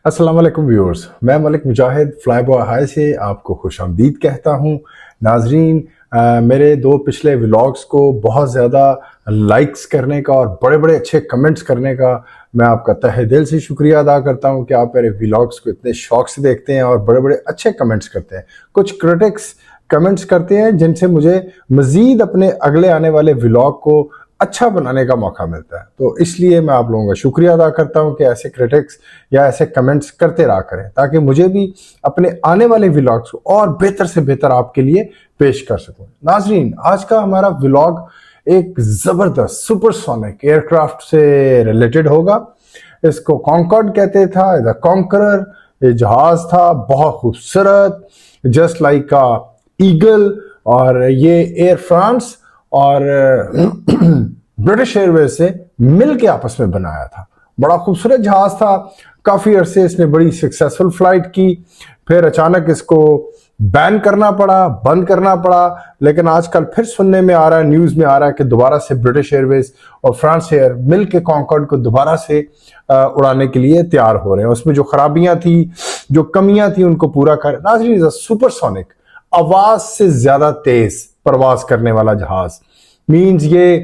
अस्सलाम वालेकुम व्यूअर्स, मैं मलिक मुजाहिद फ्लाई बॉय हाई से आपको खुशामदीद कहता हूँ। नाजरीन, मेरे दो पिछले व्लॉग्स को बहुत ज़्यादा लाइक्स करने का और बड़े बड़े अच्छे कमेंट्स करने का मैं आपका तहे दिल से शुक्रिया अदा करता हूँ कि आप मेरे व्लॉग्स को इतने शौक से देखते हैं और बड़े बड़े अच्छे कमेंट्स करते हैं। कुछ क्रिटिक्स कमेंट्स करते हैं जिनसे मुझे मज़ीद अपने अगले आने वाले व्लॉग को अच्छा बनाने का मौका मिलता है, तो इसलिए मैं आप लोगों का शुक्रिया अदा करता हूं कि ऐसे क्रिटिक्स या ऐसे कमेंट्स करते रहा करें ताकि मुझे भी अपने आने वाले व्लॉग्स को और बेहतर से बेहतर आपके लिए पेश कर सकूं। नाजरीन, आज का हमारा व्लॉग एक ज़बरदस्त सुपरसोनिक एयरक्राफ्ट से रिलेटेड होगा। इसको कॉन्कॉर्ड कहते था, द कॉन्करर। ये जहाज था बहुत खूबसूरत, जस्ट लाइक अ ईगल, और ये एयर फ्रांस और ब्रिटिश एयरवेज से मिल के आपस में बनाया था। बड़ा खूबसूरत जहाज था। काफी अरसे इसने बड़ी सक्सेसफुल फ्लाइट की, फिर अचानक इसको बैन करना पड़ा, बंद करना पड़ा। लेकिन आजकल फिर सुनने में आ रहा है, न्यूज में आ रहा है कि दोबारा से ब्रिटिश एयरवेज और फ्रांस एयर मिल के कॉन्कॉर्ड को दोबारा से उड़ाने के लिए तैयार हो रहे हैं। उसमें जो खराबियां थी, जो कमियां थी, उनको पूरा कर। नाज़रीन, सुपरसोनिक, आवाज से ज्यादा तेज प्रवास करने वाला जहाज। मींस ये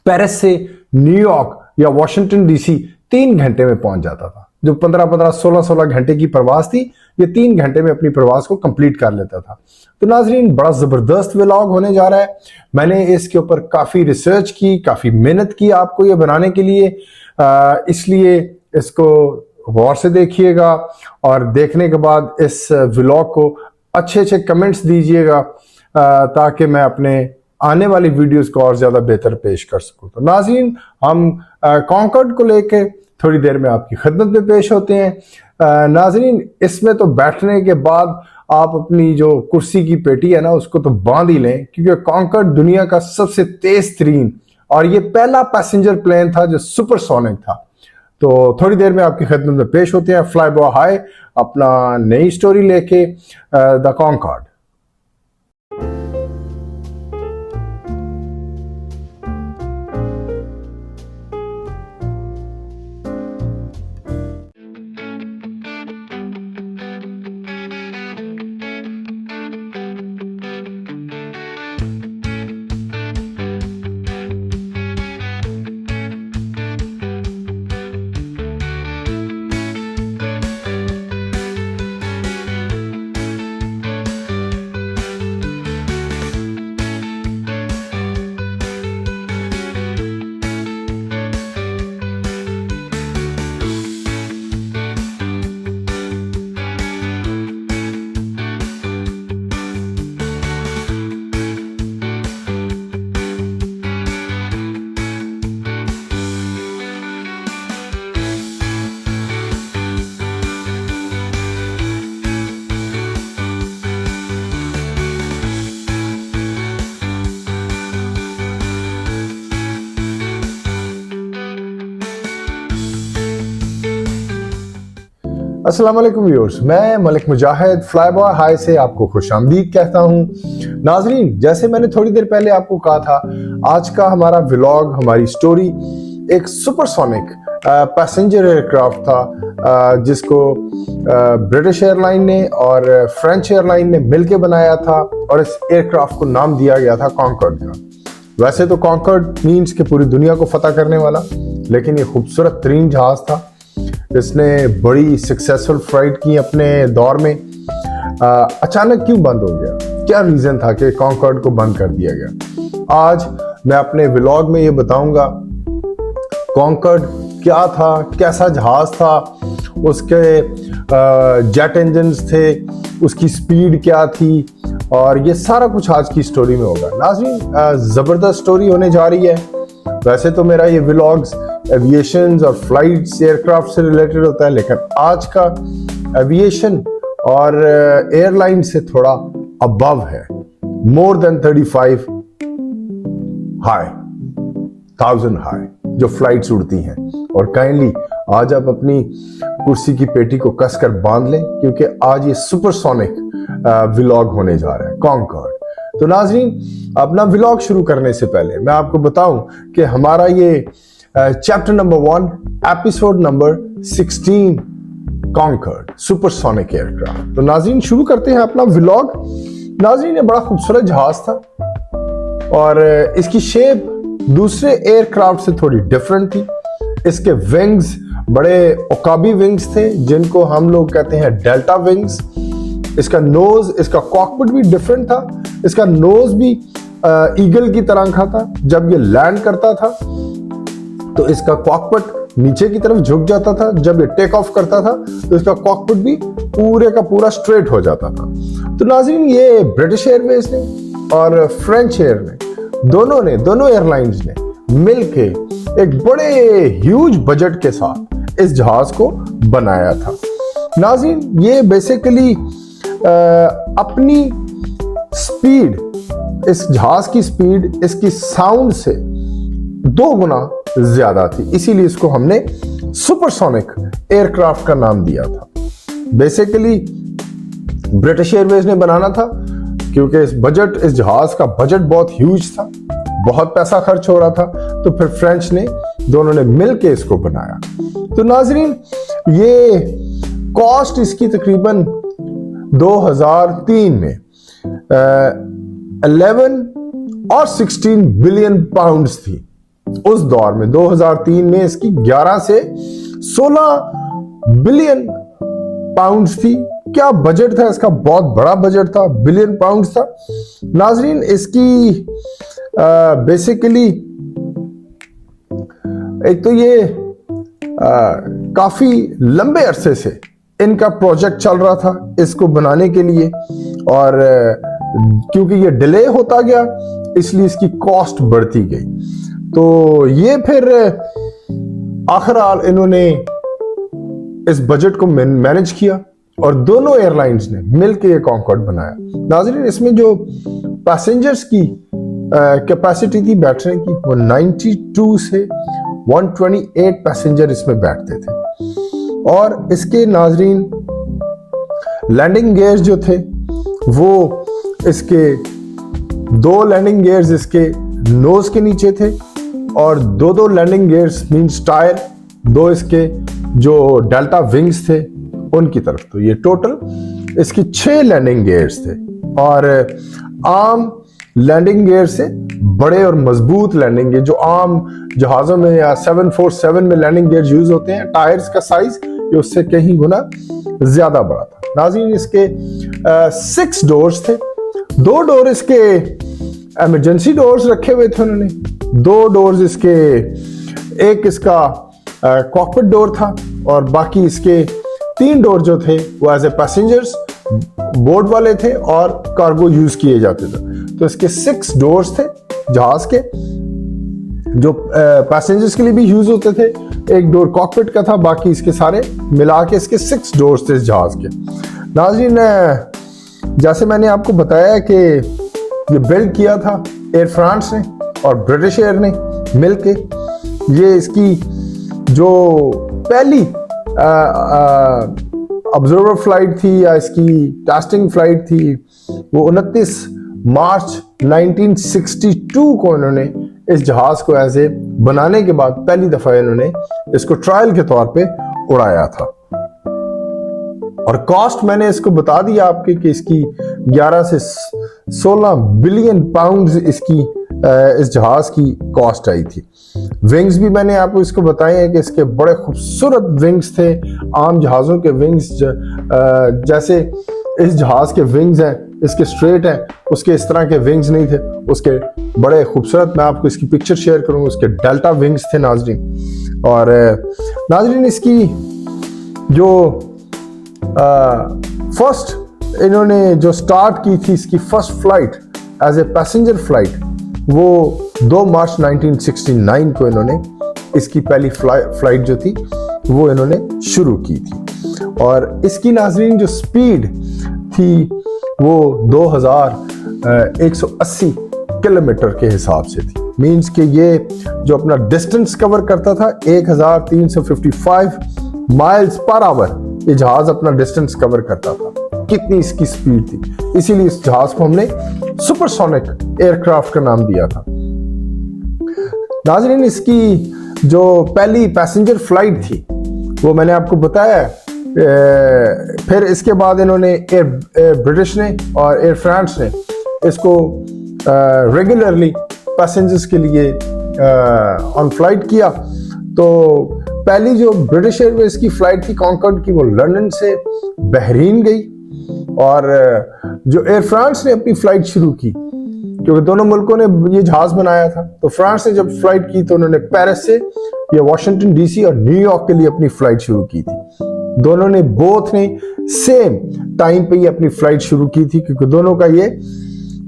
पेरिस से न्यूयॉर्क या वॉशिंगटन डीसी 3 घंटे में पहुंच जाता था। जो 15-15, 16-16 घंटे की प्रवास थी, ये 3 घंटे में अपनी प्रवास को कंप्लीट कर लेता था। तो नाजरीन, बड़ा जबरदस्त व्लॉग होने जा रहा है। मैंने इसके ऊपर काफी रिसर्च की, काफी मेहनत की आपको ये बनाने के लिए, इसलिए इसको गौर से देखिएगा और देखने के बाद इस व्लॉग को अच्छे अच्छे कमेंट्स दीजिएगा ताकि मैं अपने आने वाली वीडियोस को और ज्यादा बेहतर पेश कर सकूं। तो नाज़रीन, हम कॉन्कॉर्ड को लेके थोड़ी देर में आपकी खिदमत में पेश होते हैं। नाज़रीन, इसमें तो बैठने के बाद आप अपनी जो कुर्सी की पेटी है ना, उसको तो बांध ही लें, क्योंकि कॉन्कॉर्ड दुनिया का सबसे तेज तरीन और ये पहला पैसेंजर प्लेन था जो सुपरसोनिक था। तो थोड़ी देर में आपकी खिदमत में पेश होते हैं फ्लाई बॉय हाई अपना नई स्टोरी लेके, द कॉन्कॉर्ड। अस्सलाम वालेकुम व्यूअर्स, मैं मलिक मुजाहिद फ्लाई बॉय हाई से आपको खुशामदीद कहता हूं। नाजरीन, जैसे मैंने थोड़ी देर पहले आपको कहा था, आज का हमारा व्लॉग, हमारी स्टोरी एक सुपरसोनिक पैसेंजर एयरक्राफ्ट था जिसको ब्रिटिश एयरलाइन ने और फ्रेंच एयरलाइन ने मिलकर बनाया था और इस एयरक्राफ्ट को नाम दिया गया था कॉन्कॉर्ड का। वैसे तो कॉन्कॉर्ड मीन्स कि पूरी दुनिया को फतह करने वाला, लेकिन ये खूबसूरत तरीन जहाज था। इसने बड़ी सक्सेसफुल फ्लाइट की अपने दौर में। अचानक क्यों बंद हो गया? क्या रीजन था कि कॉन्कॉर्ड को बंद कर दिया गया? आज मैं अपने व्लॉग में ये बताऊंगा कॉन्कॉर्ड क्या था, कैसा जहाज था, उसके जेट इंजन्स थे, उसकी स्पीड क्या थी, और ये सारा कुछ आज की स्टोरी में होगा। नाज़रीन, जबरदस्त स्टोरी होने जा रही है। वैसे तो मेरा ये व्लॉग्स एविएशन और फ्लाइट्स, एयरक्राफ्ट से रिलेटेड होता है, लेकिन आज का एविएशन और एयरलाइन से थोड़ा अबव है। मोर देन 35 हाई, 1000 हाई जो फ्लाइट्स उड़ती हैं। और काइंडली आज आप अपनी कुर्सी की पेटी को कसकर बांध लें, क्योंकि आज ये सुपरसोनिक व्लॉग होने जा रहा है, कॉन्कॉर्ड। तो नाज़रीन, अपना व्लॉग शुरू करने से पहले मैं आपको बताऊं कि हमारा ये chapter number 1 episode number 16 Concorde supersonic aircraft. तो नाज़रीन शुरू करते हैं अपना व्लॉग। नाज़रीन ये बड़ा खूबसूरत जहाज था और इसकी शेप दूसरे एयरक्राफ्ट से थोड़ी डिफरेंट थी। इसके विंग्स बड़े ओकाबी विंग्स थे जिनको हम लोग कहते हैं डेल्टा विंग्स। इसका नोज, इसका कॉकपिट भी डिफरेंट था। इसका नोज भी ईगल की तरह का था। जब ये लैंड करता था तो इसका कॉकपिट नीचे की तरफ झुक जाता था। जब ये टेक ऑफ करता था तो इसका कॉकपिट भी पूरे का पूरा स्ट्रेट हो जाता था। तो नाज़रीन ये ब्रिटिश एयरवेज ने और फ्रेंच एयर ने दोनों एयरलाइंस ने मिलके एक बड़े ह्यूज बजट के साथ इस जहाज को बनाया था। नाज़रीन ये बेसिकली अपनी स्पीड, इस जहाज की स्पीड इसकी साउंड से 2 गुना ज्यादा थी, इसीलिए इसको हमने सुपरसोनिक एयरक्राफ्ट का नाम दिया था। बेसिकली ब्रिटिश एयरवेज ने बनाना था क्योंकि इस जहाज का बजट बहुत ह्यूज था, बहुत पैसा खर्च हो रहा था। तो फिर फ्रेंच ने दोनों ने मिलके इसको बनाया। तो नाज़रीन ये कॉस्ट इसकी तकरीबन 2003 में 11 और 16 बिलियन पाउंड्स थी। उस दौर में 2003 में इसकी 11 से 16 बिलियन पाउंड्स थी। क्या बजट था इसका, बहुत बड़ा बजट था, बिलियन पाउंड्स था। नाज़रीन इसकी बेसिकली एक तो ये काफी लंबे अरसे से इनका प्रोजेक्ट चल रहा था इसको बनाने के लिए और क्योंकि ये डिले होता गया इसलिए इसकी कॉस्ट बढ़ती गई। तो ये फिर आखिरकार इन्होंने इस बजट को मैनेज किया और दोनों एयरलाइंस ने मिलकर ये कॉन्कॉर्ड बनाया। नाज़रीन इसमें जो पैसेंजर्स की कैपेसिटी थी बैठने की वो 92 से 128 पैसेंजर इसमें बैठते थे। और इसके नाज़रीन लैंडिंग गियर्स जो थे वो इसके 2 लैंडिंग गियर्स इसके नोज के नीचे थे और 2 लैंडिंग गियर्स मींस टायर 2 इसके जो डेल्टा विंग्स थे उनकी तरफ। तो ये टोटल इसकी 6 लैंडिंग गियर्स थे और आम लैंडिंग गियर से बड़े और मजबूत लैंडिंग गियर जो आम जहाजों में या 747 में लैंडिंग गियर यूज होते हैं, टायर्स का साइज ये उससे कहीं गुना ज्यादा बड़ा था। नाज़रीन इसके 6 डोर्स थे। 2 डोर इसके इमरजेंसी डोर्स रखे हुए थे उन्होंने। 2 डोर्स इसके, एक इसका कॉकपिट डोर था और बाकी इसके 3 डोर जो थे वो एज ए पैसेंजर्स बोर्ड वाले थे और कार्गो यूज किए जाते थे। तो इसके 6 डोर्स थे जहाज के जो पैसेंजर्स के लिए भी यूज होते थे। एक डोर कॉकपिट का था, बाकी इसके सारे मिला के इसके 6 डोर्स थे इस जहाज के। नाज़रीन जैसे मैंने आपको बताया कि ये बिल्ड किया था एयर फ्रांस ने और ब्रिटिश एयर ने मिलके। ये इसकी जो पहली ऑब्जर्वर फ्लाइट थी या इसकी टेस्टिंग फ्लाइट थी वो 29 मार्च 1962 को इन्होंने इस जहाज को ऐसे बनाने के बाद पहली दफा इन्होंने इसको ट्रायल के तौर पे उड़ाया था। और कॉस्ट मैंने इसको बता दिया आपके कि इसकी 11 से 16 बिलियन पाउंड्स इसकी इस जहाज की कॉस्ट आई थी। विंग्स भी मैंने आपको इसको बताए हैं कि इसके बड़े खूबसूरत विंग्स थे। आम जहाज़ों के विंग्स जैसे इस जहाज के विंग्स हैं इसके स्ट्रेट हैं, उसके इस तरह के विंग्स नहीं थे, उसके बड़े खूबसूरत, मैं आपको इसकी पिक्चर शेयर करूंगा, उसके डेल्टा विंग्स थे नाज़रीन। और नाज़रीन इसकी जो फर्स्ट इन्होंने जो स्टार्ट की थी इसकी first flight as a passenger flight वो 2 मार्च 1969 को इन्होंने इसकी पहली फ्लाइट जो थी वो इन्होंने शुरू की थी। और इसकी नाज़रीन जो स्पीड थी वो 2180 किलोमीटर के हिसाब से थी। मींस कि ये जो अपना डिस्टेंस कवर करता था 1355 माइल्स पर आवर ये जहाज अपना डिस्टेंस कवर करता था। कितनी इसकी स्पीड थी, इसीलिए इस जहाज को हमने सुपरसोनिक एयरक्राफ्ट का नाम दिया था। नाज़रीन इसकी जो पहली पैसेंजर फ्लाइट थी वो मैंने आपको बताया फिर इसके बाद इन्होंने एयर ब्रिटिश ने और एयर फ्रांस ने इसको रेगुलरली पैसेंजर्स के लिए ऑन फ्लाइट किया। तो पहली जो ब्रिटिश एयरवेज की फ्लाइट थी कॉन्कॉर्ड की, वो लंदन से बहरीन गई, और जो एयर फ्रांस ने अपनी फ्लाइट शुरू की, क्योंकि दोनों मुल्कों ने ये जहाज बनाया था, तो फ्रांस ने जब फ्लाइट की तो उन्होंने पेरिस से या वाशिंगटन डीसी और न्यूयॉर्क के लिए अपनी फ्लाइट शुरू की थी। दोनों ने बोथ ने सेम टाइम पे ही अपनी फ्लाइट शुरू की थी, क्योंकि दोनों का ये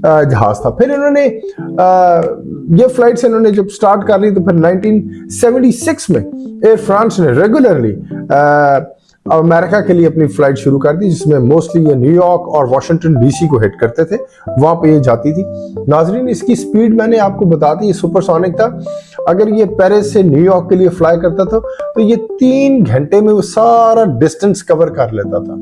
जहाज था। फिर इन्होंने ये फ्लाइट्स इन्होंने जब स्टार्ट कर ली तो फिर 1976 में एयर फ्रांस ने रेगुलरली अमेरिका के लिए अपनी फ्लाइट शुरू कर दी, जिसमें मोस्टली ये न्यूयॉर्क और वाशिंगटन डीसी को हिट करते थे, वहां पे ये जाती थी। नाजरीन, इसकी स्पीड मैंने आपको बता दी, ये सुपरसोनिक था। अगर ये पेरिस से न्यूयॉर्क के लिए फ्लाई करता था तो ये 3 घंटे में वो सारा डिस्टेंस कवर कर लेता था।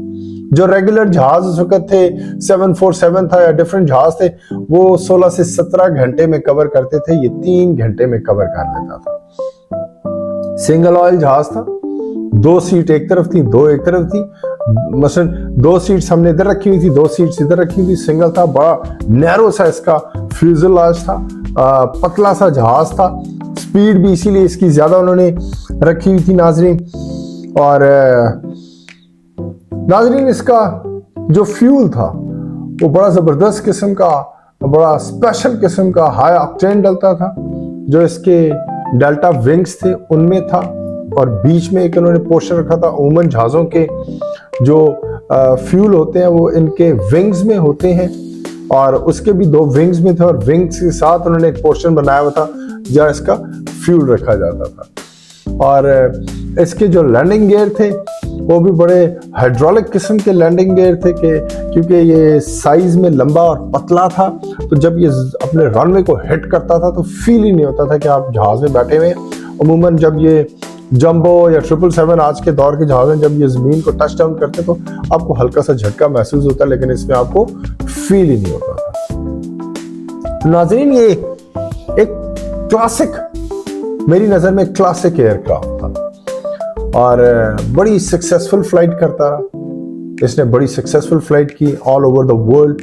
जो रेगुलर जहाज उस वक्त थे 747 था या डिफरेंट जहाज थे, वो 16 से 17 घंटे में कवर करते थे, ये 3 घंटे में कवर कर लेता था। सिंगल ऑयल जहाज था, 2 सीट एक तरफ थी, 2 एक तरफ थी। मसलन 2 सीट्स हमने इधर रखी हुई थी, 2 सीट्स इधर रखी हुई थी। सिंगल था, बड़ा नैरो सा इसका फ्यूजलाज था, पतला सा जहाज था। स्पीड भी इसीलिए इसकी ज्यादा उन्होंने रखी हुई थी नाजरीन। और नाजरीन, इसका जो फ्यूल था वो बड़ा जबरदस्त किस्म का, बड़ा स्पेशल किस्म का हाई ऑक्टेन डलता था, जो इसके डेल्टा विंग्स थे उनमें था। और बीच में एक उन्होंने पोर्शन रखा था, उमूमन जहाजों के जो फ्यूल होते हैं वो इनके विंग्स में होते हैं, और उसके भी 2 विंग्स में थे, और विंग्स के साथ उन्होंने एक पोर्शन बनाया हुआ था जहाँ इसका फ्यूल रखा जाता था। और इसके जो लैंडिंग गियर थे वो भी बड़े हाइड्रोलिक किस्म के लैंडिंग गियर थे, क्योंकि ये साइज में लंबा और पतला था, तो जब ये अपने रनवे को हिट करता था तो फील ही नहीं होता था कि आप जहाज में बैठे हुए हैं। अमूमन जब ये जंबो या 777 आज के दौर के जहाज में जब ये जमीन को टच डाउन करते तो आपको हल्का सा झटका महसूस होता है, लेकिन इसमें आपको फील ही नहीं होता था। नाज़रीन, ये एक क्लासिक, मेरी नजर में क्लासिक एयरक्राफ्ट था और बड़ी सक्सेसफुल फ्लाइट करता रहा। इसने बड़ी सक्सेसफुल फ्लाइट की ऑल ओवर द वर्ल्ड।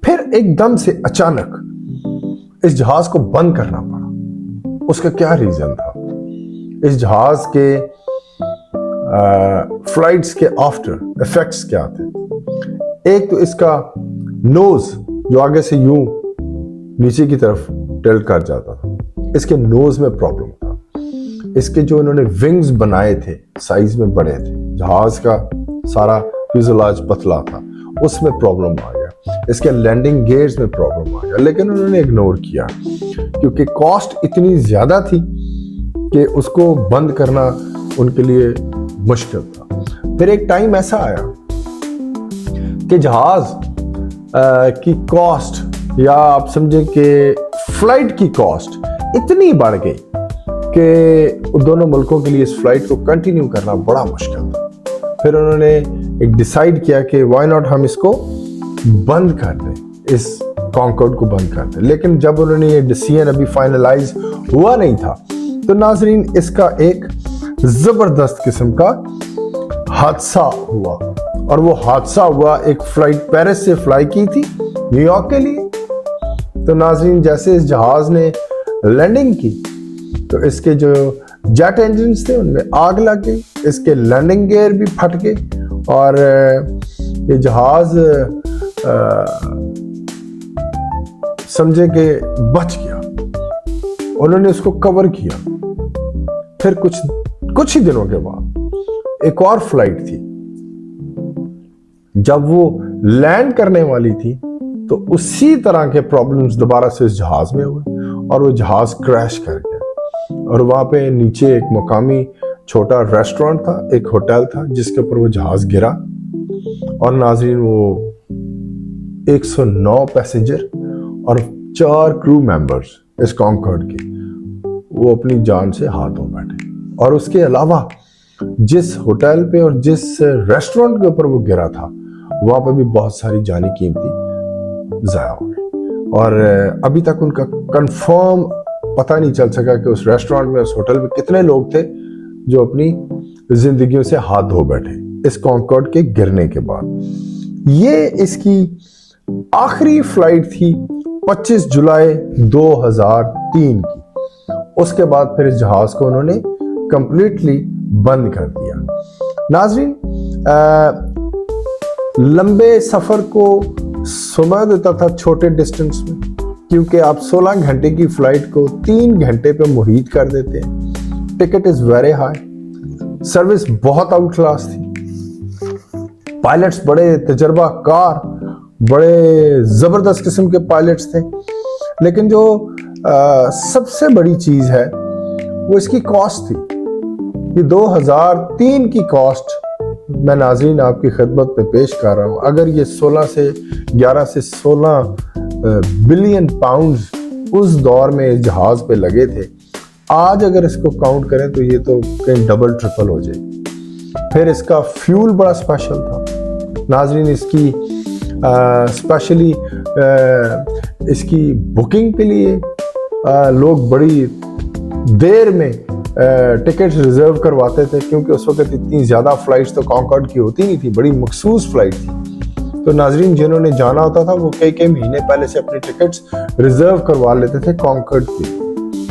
फिर एकदम से अचानक इस जहाज को बंद करना पड़ा। उसका क्या रीजन था? इस जहाज के फ्लाइट्स के आफ्टर इफेक्ट्स क्या थे? एक तो इसका नोज जो आगे से यूं नीचे की तरफ टिल्ट कर जाता था, इसके नोज में प्रॉब्लम था। इसके जो इन्होंने विंग्स बनाए थे साइज में बड़े थे, जहाज का सारा फ्यूजलाज पतला था, उसमें प्रॉब्लम आ गया। इसके लैंडिंग गियर्स में प्रॉब्लम आ गया, लेकिन उन्होंने इग्नोर किया क्योंकि कॉस्ट इतनी ज्यादा थी कि उसको बंद करना उनके लिए मुश्किल था। फिर एक टाइम ऐसा आया कि जहाज की कॉस्ट, या आप समझें कि फ्लाइट की कॉस्ट इतनी बढ़ गई कि दोनों मुल्कों के लिए इस फ्लाइट को कंटिन्यू करना बड़ा मुश्किल था। फिर उन्होंने एक डिसाइड किया कि व्हाई नॉट हम इसको बंद कर दें, इस कॉन्कॉर्ड को बंद कर दें। लेकिन जब उन्होंने ये डिसीजन अभी फाइनलाइज हुआ नहीं था, तो नाजरीन इसका एक जबरदस्त किस्म का हादसा हुआ। और वो हादसा हुआ, एक फ्लाइट पेरिस से फ्लाई की थी न्यूयॉर्क के लिए। तो नाजरीन जैसे इस जहाज ने लैंडिंग की तो इसके जो जेट इंजन्स थे उनमें आग लग गई, इसके लैंडिंग गियर भी फट गए और ये जहाज समझे कि बच गया। उन्होंने उसको कवर किया। फिर कुछ ही दिनों के बाद एक और फ्लाइट थी। जब वो लैंड करने वाली थी तो उसी तरह के प्रॉब्लम्स दोबारा से इस जहाज में हुए और वो जहाज क्रैश कर गया। और वहां पे नीचे एक मुकामी छोटा रेस्टोरेंट था, एक होटल था जिसके ऊपर वो जहाज गिरा। और नाजरीन वो 109 पैसेंजर और 4 क्रू मेंबर्स इस कॉन्कॉर्ड के, वो अपनी जान से हाथ धो बैठे। और उसके अलावा जिस होटल पे और जिस रेस्टोरेंट के ऊपर वो गिरा था वहां पे भी बहुत सारी जानी कीमती जाया हो गई। और अभी तक उनका कंफर्म पता नहीं चल सका कि उस रेस्टोरेंट में, उस होटल में कितने लोग थे जो अपनी जिंदगियों से हाथ धो बैठे इस कॉन्कॉर्ड के गिरने के बाद। ये इसकी आखिरी फ्लाइट थी 25 जुलाई 2003 की। उसके बाद फिर इस जहाज को उन्होंने कंप्लीटली बंद कर दिया। नाज़रीन, लंबे सफर को समय देता था छोटे डिस्टेंस में, क्योंकि आप 16 घंटे की फ्लाइट को 3 घंटे पे मुहित कर देते हैं। Ticket is very high, service बहुत आउट क्लास थी, पायलट्स बड़े तजर्बाकार, बड़े जबरदस्त किस्म के पायलट्स थे। लेकिन जो सबसे बड़ी चीज है वो इसकी कॉस्ट थी। ये 2003 की कॉस्ट मैं नाज़रीन आपकी खिदमत में पेश कर रहा हूं। अगर ये 11 से 16 बिलियन पाउंड्स उस दौर में इस जहाज पे लगे थे, आज अगर इसको काउंट करें तो ये तो कहीं डबल ट्रिपल हो जाएगी। फिर इसका फ्यूल बड़ा स्पेशल था नाज़रीन। इसकी स्पेशली इसकी बुकिंग के लिए लोग बड़ी देर में टिकट रिजर्व करवाते थे, क्योंकि उस वक्त इतनी ज़्यादा फ्लाइट्स तो कॉन्कॉर्ड की होती नहीं थी, बड़ी मखसूस फ्लाइट थी। तो नाज़रीन जिन्होंने जाना होता था वो कई महीने पहले से अपने टिकट्स रिजर्व करवा लेते थे कॉन्कॉर्ड की,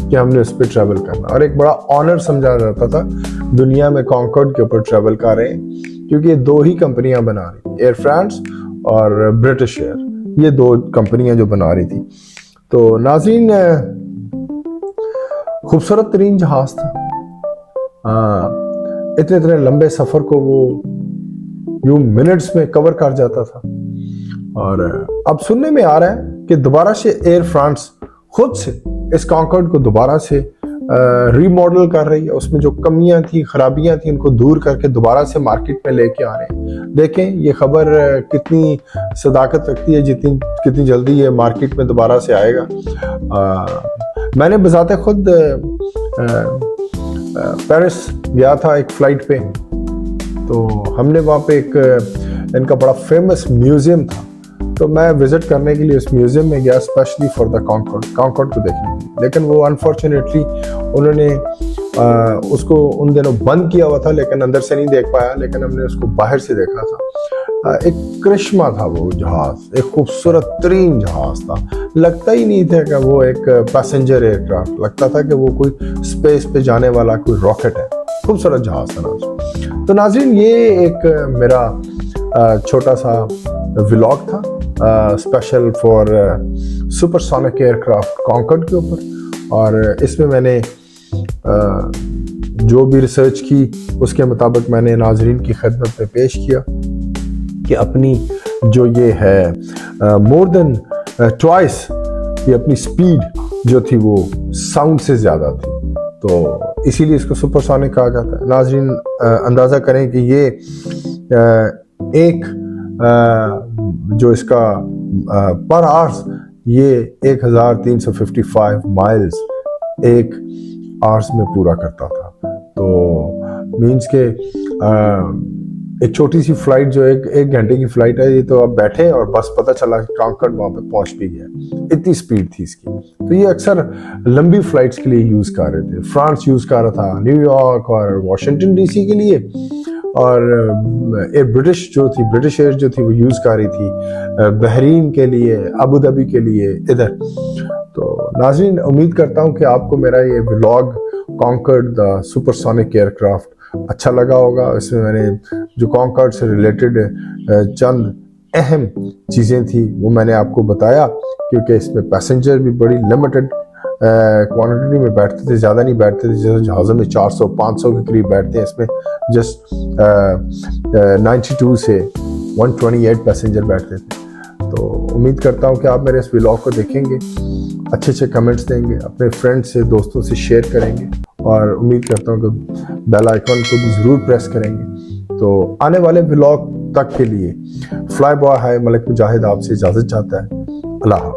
कि हमने उस पर ट्रैवल करना, और एक बड़ा ऑनर समझा जाता था दुनिया में कॉन्कॉर्ड के ऊपर ट्रैवल कर रहे हैं, क्योंकि ये 2 ही कंपनियां बना रही, एयर फ्रांस और ब्रिटिश एयर, ये 2 कंपनियां जो बना रही थी। तो नाज़रीन खूबसूरत तरीन जहाज था। इतने लंबे सफर को वो यूं मिनट्स में कवर कर जाता था। और अब सुनने में आ रहा है कि दोबारा से एयर फ्रांस खुद से इस कॉन्कॉर्ड को दोबारा से रीमॉडल कर रही है। उसमें जो कमियां थी, खराबियां थी, उनको दूर करके दोबारा से मार्केट में लेके आ रहे हैं। देखें ये खबर कितनी सदाकत रखती है, कितनी जल्दी ये मार्केट में दोबारा से आएगा। मैंने बजाते खुद पेरिस गया था एक फ्लाइट पे, तो हमने वहाँ पे एक इनका बड़ा फेमस म्यूजियम था, तो मैं विजिट करने के लिए उस म्यूजियम में गया स्पेशली फॉर द कॉन्कॉर्ड को देखने के लिए। लेकिन वो अनफॉर्चुनेटली उन्होंने उसको उन दिनों बंद किया हुआ था, लेकिन अंदर से नहीं देख पाया, लेकिन हमने उसको बाहर से देखा था। एक करिश्मा था वो जहाज, एक खूबसूरत तरीन जहाज था। लगता ही नहीं था कि वो एक पैसेंजर एयरक्राफ्ट, लगता था कि वो कोई स्पेस पे जाने वाला कोई रॉकेट है। खूबसूरत जहाज था नाज़रीन। तो नाज़रीन ये एक मेरा छोटा सा व्लॉग था special for supersonic aircraft Concorde के ऊपर, और इसमें मैंने जो भी रिसर्च की उसके मुताबिक मैंने नाज़रीन की खिदमत में पेश किया कि अपनी जो ये है मोर देन ट्वाइस ये अपनी स्पीड जो थी वो साउंड से ज़्यादा थी, तो इसीलिए इसको सुपरसोनिक कहा जाता है। नाज़रीन अंदाज़ा करें कि ये एक जो इसका पर आवर्स ये 1355 माइल्स एक आवर्स में पूरा करता था। तो मीन्स के एक छोटी सी फ्लाइट जो एक घंटे की फ्लाइट है, ये तो आप बैठे और बस पता चला कि कॉन्कॉर्ड वहाँ पे पहुँच भी गया, इतनी स्पीड थी इसकी। तो ये अक्सर लंबी फ्लाइट्स के लिए यूज़ कर रहे थे। फ्रांस यूज़ कर रहा था, न्यूयॉर्क और वाशिंगटन डीसी के लिए, और ब्रिटिश एयर जो थी वो यूज़ कर रही थी बहरीन के लिए, अबू धाबी के लिए इधर। तो नाज़रीन उम्मीद करता हूँ कि आपको मेरा ये vlog Concorde the supersonic aircraft अच्छा लगा होगा। इसमें मैंने जो कॉन्कॉर्ड से रिलेटेड चंद अहम चीज़ें थी वो मैंने आपको बताया, क्योंकि इसमें पैसेंजर भी बड़ी लिमिटेड क्वांटिटी में बैठते थे, ज़्यादा नहीं बैठते थे। जैसे जहाज़ों में 400-500 के करीब बैठते हैं, इसमें जस्ट 92 से 128 पैसेंजर बैठते थे। तो उम्मीद करता हूँ कि आप मेरे इस व्लॉग को देखेंगे, अच्छे कमेंट्स देंगे, अपने फ्रेंड्स से, दोस्तों से शेयर करेंगे, और उम्मीद करता हूँ कि बेल आइकन को भी ज़रूर प्रेस करेंगे। तो आने वाले व्लॉग तक के लिए फ्लाई बॉय हाय मलिक मुजाहिद आपसे इजाज़त चाहता है। अल्लाह।